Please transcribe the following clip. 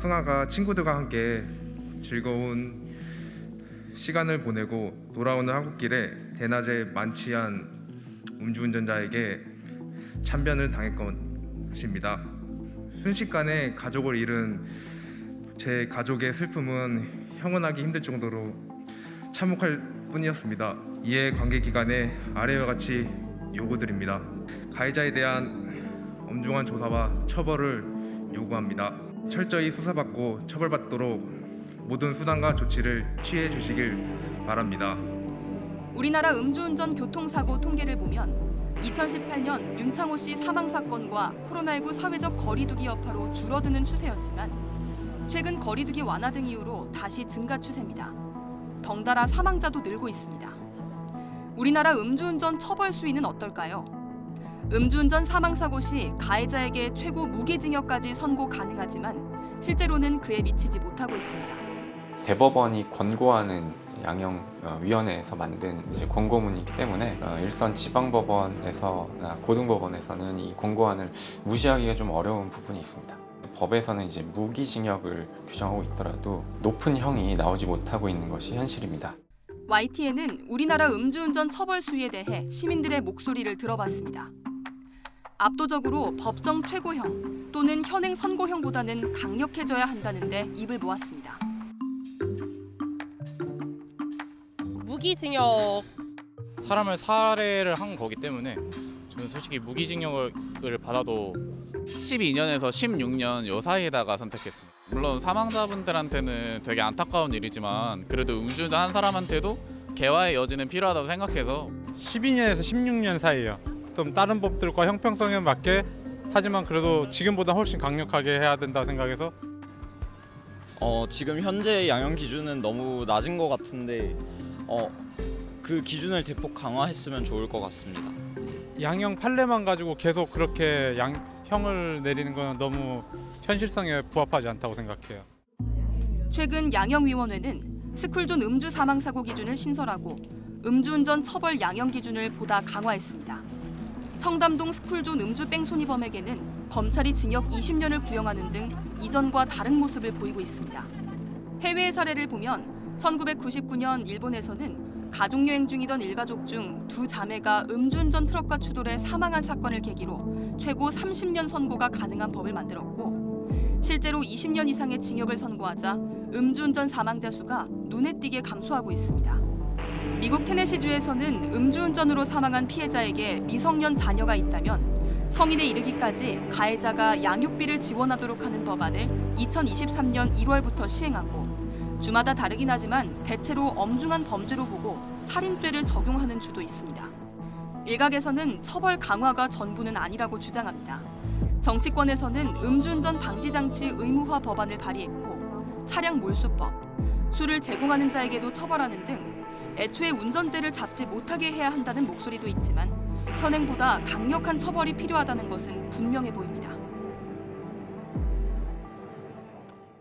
승아가 친구들과 함께 즐거운 시간을 보내고 돌아오는 하굣길에 대낮에 만취한 음주운전자에게 참변을 당할 것입니다. 순식간에 가족을 잃은 제 가족의 슬픔은 형언하기 힘들 정도로 참혹할 뿐이었습니다. 이에 관계기관에 아래와 같이 요구드립니다. 가해자에 대한 엄중한 조사와 처벌을 요구합니다. 철저히 수사받고 처벌받도록 모든 수단과 조치를 취해 주시길 바랍니다. 우리나라 음주운전 교통사고 통계를 보면 2018년 윤창호 씨 사망 사건과 코로나19 사회적 거리두기 여파로 줄어드는 추세였지만 최근 거리두기 완화 등 이유로 다시 증가 추세입니다. 덩달아 사망자도 늘고 있습니다. 우리나라 음주운전 처벌 수위는 어떨까요? 음주운전 사망사고 시 가해자에게 최고 무기징역까지 선고 가능하지만 실제로는 그에 미치지 못하고 있습니다. 대법원이 권고하는 양형위원회에서 만든 이제 권고문이기 때문에 일선 지방법원에서나 고등법원에서는 이 권고안을 무시하기가 좀 어려운 부분이 있습니다. 법에서는 이제 무기징역을 규정하고 있더라도 높은 형이 나오지 못하고 있는 것이 현실입니다. YTN은 우리나라 음주운전 처벌 수위에 대해 시민들의 목소리를 들어봤습니다. 압도적으로 법정 최고형 또는 현행 선고형보다는 강력해져야 한다는데 입을 모았습니다. 무기징역. 사람을 살해를 한 거기 때문에 저는 솔직히 무기징역을 받아도 12년에서 16년 요 사이에다가 선택했습니다. 물론 사망자분들한테는 되게 안타까운 일이지만 그래도 음주운전 한 사람한테도 개화의 여지는 필요하다고 생각해서 12년에서 16년 사이요. 좀 다른 법들과 형평성에 맞게 하지만 그래도 지금보다 훨씬 강력하게 해야 된다고 생각해서 지금 현재 양형 기준은 너무 낮은 것 같은데 그 기준을 대폭 강화했으면 좋을 것 같습니다. 양형 판례만 가지고 계속 그렇게 형을 내리는 건 너무 현실성에 부합하지 않다고 생각해요. 최근 양형위원회는 스쿨존 음주 사망사고 기준을 신설하고 음주운전 처벌 양형 기준을 보다 강화했습니다. 청담동 스쿨존 음주 뺑소니범에게는 검찰이 징역 20년을 구형하는 등 이전과 다른 모습을 보이고 있습니다. 해외의 사례를 보면 1999년 일본에서는 가족여행 중이던 일가족 중 두 자매가 음주운전 트럭과 추돌해 사망한 사건을 계기로 최고 30년 선고가 가능한 법을 만들었고 실제로 20년 이상의 징역을 선고하자 음주운전 사망자 수가 눈에 띄게 감소하고 있습니다. 미국 테네시주에서는 음주운전으로 사망한 피해자에게 미성년 자녀가 있다면 성인에 이르기까지 가해자가 양육비를 지원하도록 하는 법안을 2023년 1월부터 시행하고 주마다 다르긴 하지만 대체로 엄중한 범죄로 보고 살인죄를 적용하는 주도 있습니다. 일각에서는 처벌 강화가 전부는 아니라고 주장합니다. 정치권에서는 음주운전 방지장치 의무화 법안을 발의했고 차량 몰수법, 술을 제공하는 자에게도 처벌하는 등 애초에 운전대를 잡지 못하게 해야 한다는 목소리도 있지만 현행보다 강력한 처벌이 필요하다는 것은 분명해 보입니다.